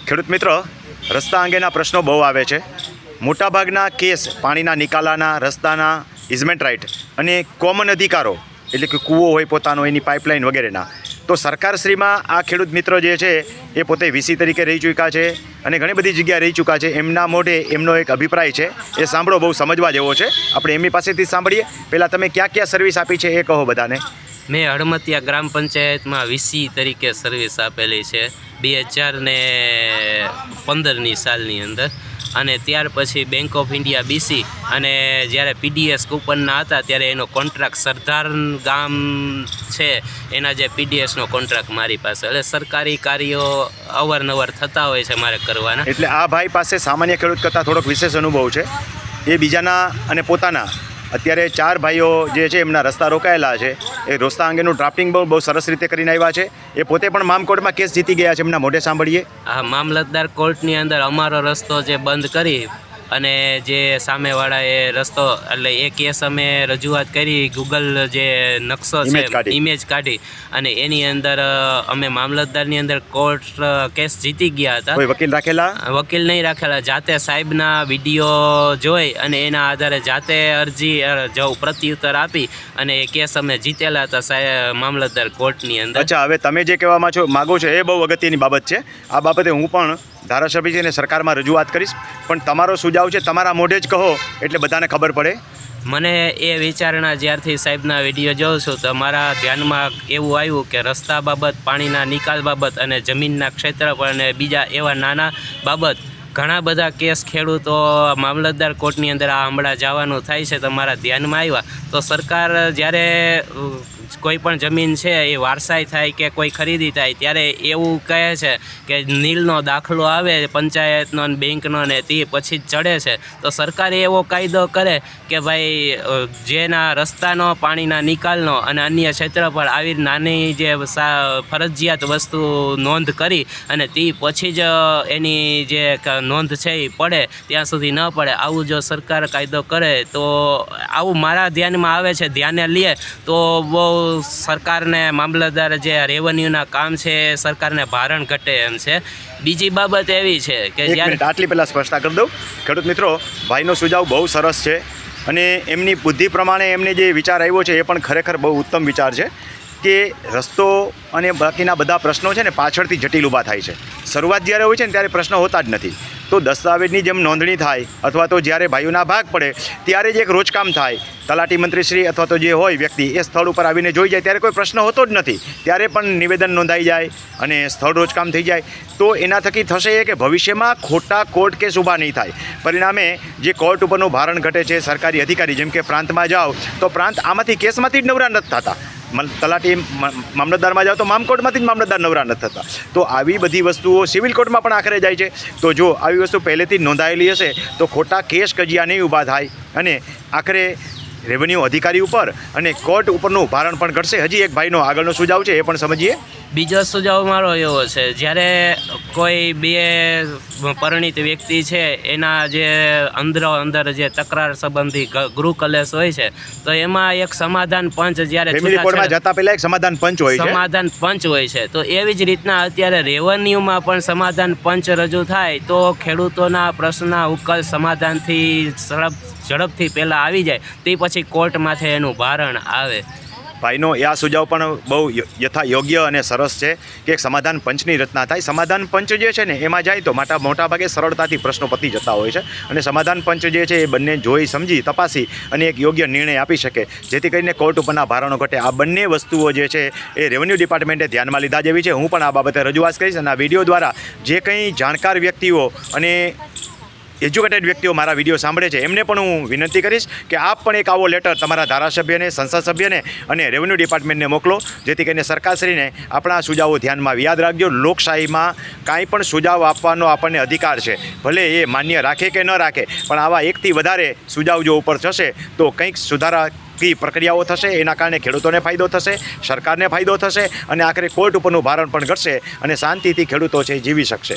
ખેડૂત મિત્રો, રસ્તા અંગેના પ્રશ્નો બહુ આવે છે. મોટાભાગના કેસ પાણીના નિકાલાના, રસ્તાના, ઇઝમેન્ટ રાઇટ અને કોમન અધિકારો એટલે કે કૂવો હોય પોતાનો, એની પાઇપલાઇન વગેરેના. તો સરકારશ્રીમાં આ ખેડૂત મિત્રો જે છે એ પોતે વીસી તરીકે રહી ચૂક્યા છે અને ઘણી બધી જગ્યાએ રહી ચૂક્યા છે. એમના મોઢે એમનો એક અભિપ્રાય છે, એ સાંભળો, બહુ સમજવા જેવો છે. આપણે એમની પાસેથી સાંભળીએ. પહેલાં તમે ક્યાં ક્યાં સર્વિસ આપી છે એ કહો બધાને. મેં હળમતિયા ગ્રામ પંચાયતમાં વીસી તરીકે સર્વિસ આપેલી છે 2015ની સાલની અંદર, અને ત્યાર પછી બેંક ઓફ ઇન્ડિયા બીસી, અને જ્યારે પીડીએસ કૂપનના હતા ત્યારે એનો કોન્ટ્રાક્ટ સરદાર ગામ છે એના જે પીડીએસનો કોન્ટ્રાક્ટ મારી પાસે. એટલે સરકારી કાર્યો અવારનવાર થતા હોય છે મારે કરવાના. એટલે આ ભાઈ પાસે સામાન્ય ખેડૂત કરતાં થોડોક વિશેષ અનુભવ છે. એ બીજાના અને પોતાના અત્યારે 4 ભાઈઓ જે છે એમના રસ્તા રોકાયેલા છે, એ રસ્તા અંગેનું ડ્રાફ્ટિંગ બહુ સરસ રીતે કરીને આવ્યા છે. એ પોતે પણ મામકોર્ટમાં કેસ જીતી ગયા છે. એમના મોઢે સાંભળીએ. આ મામલતદાર કોર્ટની અંદર અમારો રસ્તો જે બંધ કરી અને જે સામેવાળાએ રસ્તો, એટલે એ કેસ અમે રજૂઆત કરી, ગૂગલ જે નકશો છે ઇમેજ કાઢી, અને એની અંદર અમે મામલતદારની અંદર કોર્ટ કેસ જીતી ગયા હતા. કોઈ વકીલ રાખેલા? વકીલ નહીં રાખેલા. જાતે સાહેબના વિડીયો જોઈ અને એના આધારે જાતે અરજી પ્રત્યુત્તર આપી અને એ કેસ અમે જીતેલા હતા સાહેબ મામલતદાર કોર્ટની અંદર. અચ્છા, હવે તમે જે કહેવામાં માગો છો એ બહુ અગત્યની બાબત છે. આ બાબતે હું પણ ધારાસભ્ય છે અને સરકારમાં રજૂઆત કરીશ, પણ તમારો સુઝાવ છે તમારા મોઢે જ કહો એટલે બધાને ખબર પડે. મને એ વિચારણા જ્યારથી સાહેબના વિડીયો જોઉં છું તો મારા ધ્યાનમાં એવું આવ્યું કે રસ્તા બાબત, પાણીના નિકાલ બાબત અને જમીનના ક્ષેત્રફળ અને બીજા એવા નાના બાબત ઘણા બધા કેસ ખેડૂતો મામલતદાર કોર્ટની અંદર આ હમણાં જવાનું થાય છે તો મારા ધ્યાનમાં આવ્યા. તો સરકાર જ્યારે કોઈ પણ જમીન છે એ વારસાઈ થાય કે કોઈ ખરીદી થાય ત્યારે એવું કહે છે કે નીલનો દાખલો આવે પંચાયતનો અને બેંકનો ને તે પછી જ ચડે છે. તો સરકારે એવો કાયદો કરે કે ભાઈ જેના રસ્તાનો, પાણીના નિકાલનો અને અન્ય ક્ષેત્રફળ આવી નાની જે ફરજિયાત વસ્તુ નોંધ કરી અને તે પછી જ એની જે નોંધ છે એ પડે, ત્યાં સુધી ન પડે. આવું જો સરકાર કાયદો કરે તો આવું મારા ધ્યાનમાં આવે છે, ધ્યાને લે તો બહુ સરકારને, મામલતદાર જે રેવન્યુના કામ છે સરકારને ભારણ ઘટે એમ છે. બીજી બાબત એવી છે કે જ્યારે આટલી પહેલાં સ્પષ્ટતા કરી દઉં. ખેડૂત મિત્રો, ભાઈનો સુઝાવ બહુ સરસ છે અને એમની બુદ્ધિ પ્રમાણે એમને જે વિચાર આવ્યો છે એ પણ ખરેખર બહુ ઉત્તમ વિચાર છે કે રસ્તો અને બાકીના બધા પ્રશ્નો છે ને પાછળથી જટિલ ઊભા થાય છે. શરૂઆત જ્યારે હોય છે ને ત્યારે પ્રશ્નો હોતા જ નથી. તો દસ્તાવેજની જેમ નોંધણી થાય અથવા તો જ્યારે ભાઈઓના ભાગ પડે ત્યારે જ એક રોજકામ થાય. તલાટી મંત્રીશ્રી અથવા તો જે હોય વ્યક્તિ એ સ્થળ ઉપર આવીને જોઈ જાય ત્યારે કોઈ પ્રશ્ન હોતો જ નથી. ત્યારે પણ નિવેદન નોંધાઈ જાય અને સ્થળ રોજકામ થઈ જાય. તો એના થકી થશે એ કે ભવિષ્યમાં ખોટા કોર્ટ કેસ ઊભા નહીં થાય. પરિણામે જે કોર્ટ ઉપરનું ભારણ ઘટે છે, સરકારી અધિકારી જેમ કે પ્રાંતમાં જાઓ તો પ્રાંત આમાંથી કેસમાંથી જ નવરા નથી થતા. તલાટી મામલતદારમાં જાઓ તો મામકોર્ટમાંથી જ મામલતદાર નવરા નથી થતા. તો આવી બધી વસ્તુઓ સિવિલ કોર્ટમાં પણ આખરે જાય છે. તો જો આવી વસ્તુ પહેલેથી જ નોંધાયેલી હશે તો ખોટા કેસ કજિયા નહીં ઊભા થાય અને આખરે રેવન્યુ અધિકારી ઉપર અને કોર્ટ ઉપરનું ભારણ પણ ઘટશે. હજી એક ભાઈનો આગળનો સુઝાવ છે એ પણ સમજીએ. બીજો સુઝાવ મારો એવો છે, જ્યારે કોઈ બે પરિણીત વ્યક્તિ છે એના જે અંદર જે તકરાર સંબંધી ગૃહ કલેશ હોય છે તો એમાં એક સમાધાન પંચ જ્યારે જતા પહેલા એક સમાધાન પંચ હોય છે. તો એવી જ રીતના અત્યારે રેવન્યુમાં પણ સમાધાન પંચ રજૂ થાય તો ખેડૂતોના પ્રશ્નના ઉકેલ સમાધાનથી ઝડપથી પહેલાં આવી જાય, તે પછી કોર્ટમાંથી એનું ભારણ આવે. ભાઈનો આ સુઝાવ પણ બહુ યોગ્ય અને સરસ છે કે એક સમાધાન પંચની રચના થાય. સમાધાન પંચ જે છે ને એમાં જાય તો મોટા ભાગે સરળતાથી પ્રશ્નો પતી જતા હોય છે અને સમાધાન પંચ જે છે એ બંને જોઈ સમજી તપાસી અને એક યોગ્ય નિર્ણય આપી શકે જેથી કરીને કોર્ટ ઉપરના ભારણો ઘટે. આ બંને વસ્તુઓ જે છે એ રેવન્યુ ડિપાર્ટમેન્ટે ધ્યાનમાં લીધા જેવી છે. હું પણ આ બાબતે રજૂઆત કરીશ અને આ વિડીયો દ્વારા જે કંઈ જાણકાર વ્યક્તિઓ અને એજ્યુકેટેડ વ્યક્તિઓ મારા વિડીયો સાંભળે છે એમને પણ હું વિનંતી કરીશ કે આપ પણ એક આવો લેટર તમારા ધારાસભ્યને, સંસદ સભ્યને અને રેવન્યુ ડિપાર્ટમેન્ટને મોકલો જેથી કરીને સરકારશ્રીને આપણા સુઝાવો ધ્યાનમાં યાદ રાખજો. લોકશાહીમાં કાંઈ પણ સુઝાવ આપવાનો આપણને અધિકાર છે, ભલે એ માન્ય રાખે કે ન રાખે, પણ આવા એકથી વધારે સુઝાવ જો ઉપર જશે તો કંઈક સુધારા પ્રક્રિયાઓ થશે. એના કારણે ખેડૂતોને ફાયદો થશે, સરકારને ફાયદો થશે અને આખરે કોર્ટ ઉપરનું ભારણ પણ ઘટશે અને શાંતિથી ખેડૂતો છે જીવી શકશે.